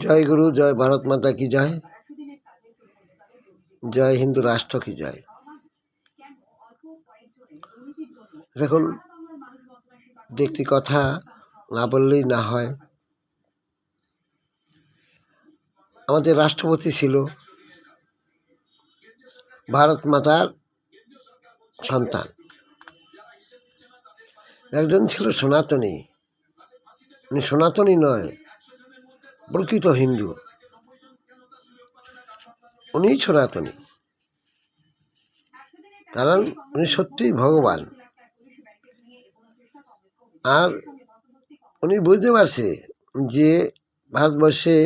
জয় গুরু, জয় ভারত মাতা কি জয়, জয় হিন্দু রাষ্ট্র কি জয়। দেখুন, একটি কথা না বললেই না হয়। আমাদের রাষ্ট্রপতি ছিল ভারত মাতার সন্তান, একজন ছিল সনাতনী। উনি সনাতনী নয়, প্রকৃত হিন্দু, উনি সনাতনী, কারণ উনি সত্যিই ভগবান। আর উনি বুঝতে পারছে যে ভারতবর্ষে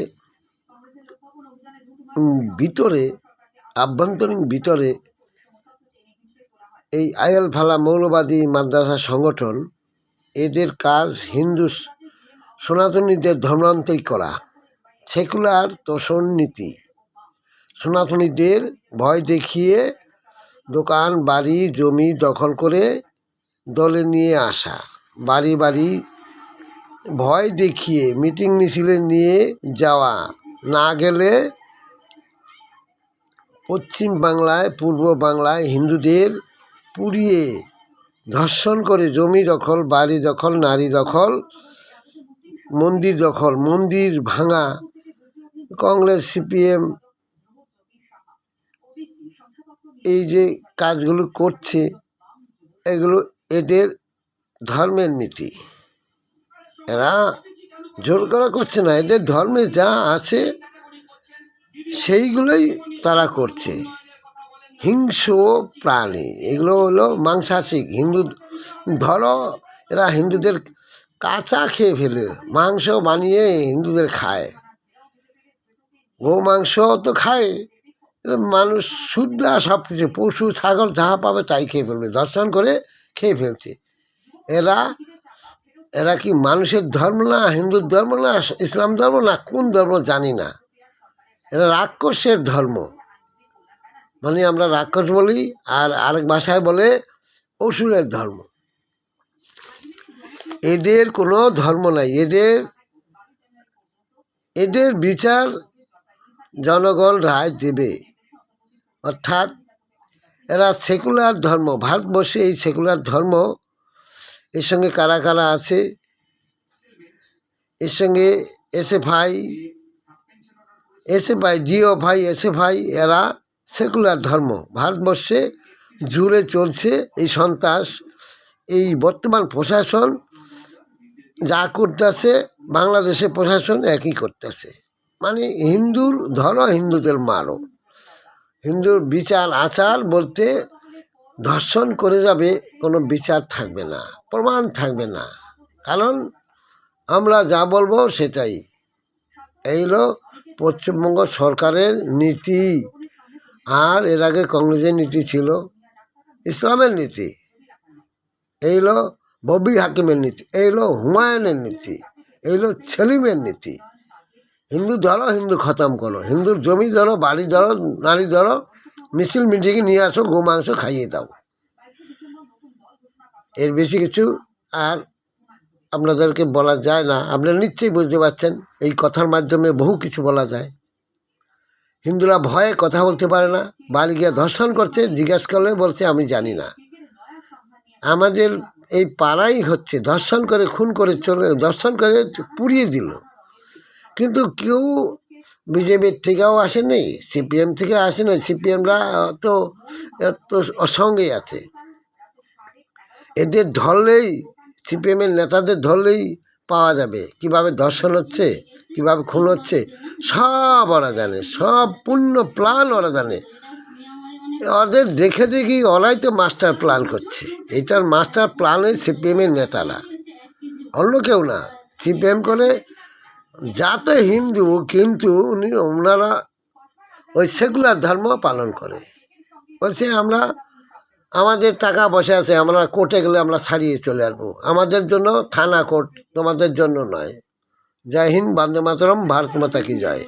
ভিতরে, আভ্যন্তরীণ ভিতরে এই আয়াল ফালা মৌলবাদী মাদ্রাসা সংগঠন, এদের কাজ হিন্দু সনাতনীদের ধর্মান্তরিত করা, সেকুলার তোষণ নীতি, সনাতনীদের ভয় দেখিয়ে দোকান বাড়ি জমি দখল করে দলে নিয়ে আসা, বাড়ি বাড়ি ভয় দেখিয়ে মিটিং মিছিলে নিয়ে যাওয়া, না গেলে পশ্চিম বাংলায় পূর্ব বাংলায় হিন্দুদের পুড়িয়ে ধর্ষণ করে জমি দখল, বাড়ি দখল, নারী দখল, মন্দির দখল, মন্দির ভাঙা। কংগ্রেস সিপিএম এই যে কাজগুলো করছে, এগুলো এদের ধর্মের নীতি। এরা জোর করা করছে না, এদের ধর্মে যা আছে সেইগুলোই তারা করছে। হিংস্র প্রাণী, এগুলো হলো মাংসাশী। হিন্দু ধরো, এরা হিন্দুদের কাঁচা খেয়ে ফেলে, মাংস বানিয়ে হিন্দুদের খায়। গো মাংস তো খায়, মানুষ শুদ্ধা সব কিছু, পশু ছাগল যাহা পাবে তাই খেয়ে ফেলবে, ধর্ষণ করে খেয়ে ফেলছে। এরা কি মানুষের ধর্ম না, হিন্দুর ধর্ম না, ইসলাম ধর্ম না, কোন ধর্ম জানি না। এরা রাক্ষসের ধর্ম, মানে আমরা রাক্ষস বলি, আর আরেক ভাষায় বলে অসুরের ধর্ম। এদের কোনো ধর্ম নাই। এদের বিচার জনগণ রায় দেবে। অর্থাৎ এরা সেকুলার ধর্ম, ভারতবর্ষে এই সেকুলার ধর্ম, এর সঙ্গে কারা কারা আছে, এর সঙ্গে এসএফআই, ডিওফআই, এসএফআই, এরা সেকুলার ধর্ম ভারতবর্ষে জুড়ে চলছে। এই সন্ত্রাস, এই বর্তমান প্রশাসন যা করতেছে, বাংলাদেশের প্রশাসন একই করতেছে। মানে হিন্দুর ধরো, হিন্দুদের মারো। হিন্দুর বিচার আচার বলতে ধর্ষণ করে যাবে, কোনো বিচার থাকবে না, প্রমাণ থাকবে না, কারণ আমরা যা বলবো সেটাই। এই হলো পশ্চিমবঙ্গ সরকারের নীতি। আর এর আগে কংগ্রেসের নীতি ছিল, ইসলামের নীতি। এই হলো ববি হাকিমের নীতি, এই হলো হুমায়ুনের নীতি, এই হলো সেলিমের নীতি। হিন্দু ধরো, হিন্দু খতম করো, হিন্দুর জমি ধরো, বাড়ি ধরো, নারী ধরো, মিছিল মিটিংয়ে নিয়ে আসো, গো মাংস খাইয়ে দাও। এর বেশি কিছু আর আপনাদেরকে বলা যায় না। আপনারা নিশ্চয়ই বুঝতে পারছেন, এই কথার মাধ্যমে বহু কিছু বলা যায়। হিন্দুরা ভয়ে কথা বলতে পারে না, বাড়ি গিয়ে ধর্ষণ করছে, জিজ্ঞেস করলে বলছে আমি জানি না। আমাদের এই পাড়াই হচ্ছে, ধর্ষণ করে খুন করে ধর্ষণ করে পুড়িয়ে দিল। কিন্তু কেউ বিজেপির থেকেও আসেনি, সিপিএম থেকে আসেনি। সিপিএমরা তো অসঙ্গেই আছে। এদের ধরলেই, সিপিএমের নেতাদের ধরলেই পাওয়া যাবে কিভাবে ধর্ষণ হচ্ছে, কিভাবে খুন হচ্ছে, সব ওরা জানে, সব পূর্ণ প্ল্যান ওরা জানে। ওদের দেখে দেখি ওরাই তো মাস্টার প্ল্যান করছে। এইটার মাস্টার প্ল্যানই সিপিএমের নেতারা, অন্য কেউ না। সিপিএম করে যাতে হিন্দু, কিন্তু ওনারা ওই সেকুলার ধর্ম পালন করে। বলছে আমরা, আমাদের টাকা পয়সা আছে, আমরা কোর্টে গেলে আমরা ছাড়িয়ে চলে আসবো, আমাদের জন্য থানা কোর্ট, তোমাদের জন্য নয়। জয় হিন্দ, বন্দে মাতরম, ভারত মাতা কি জয়।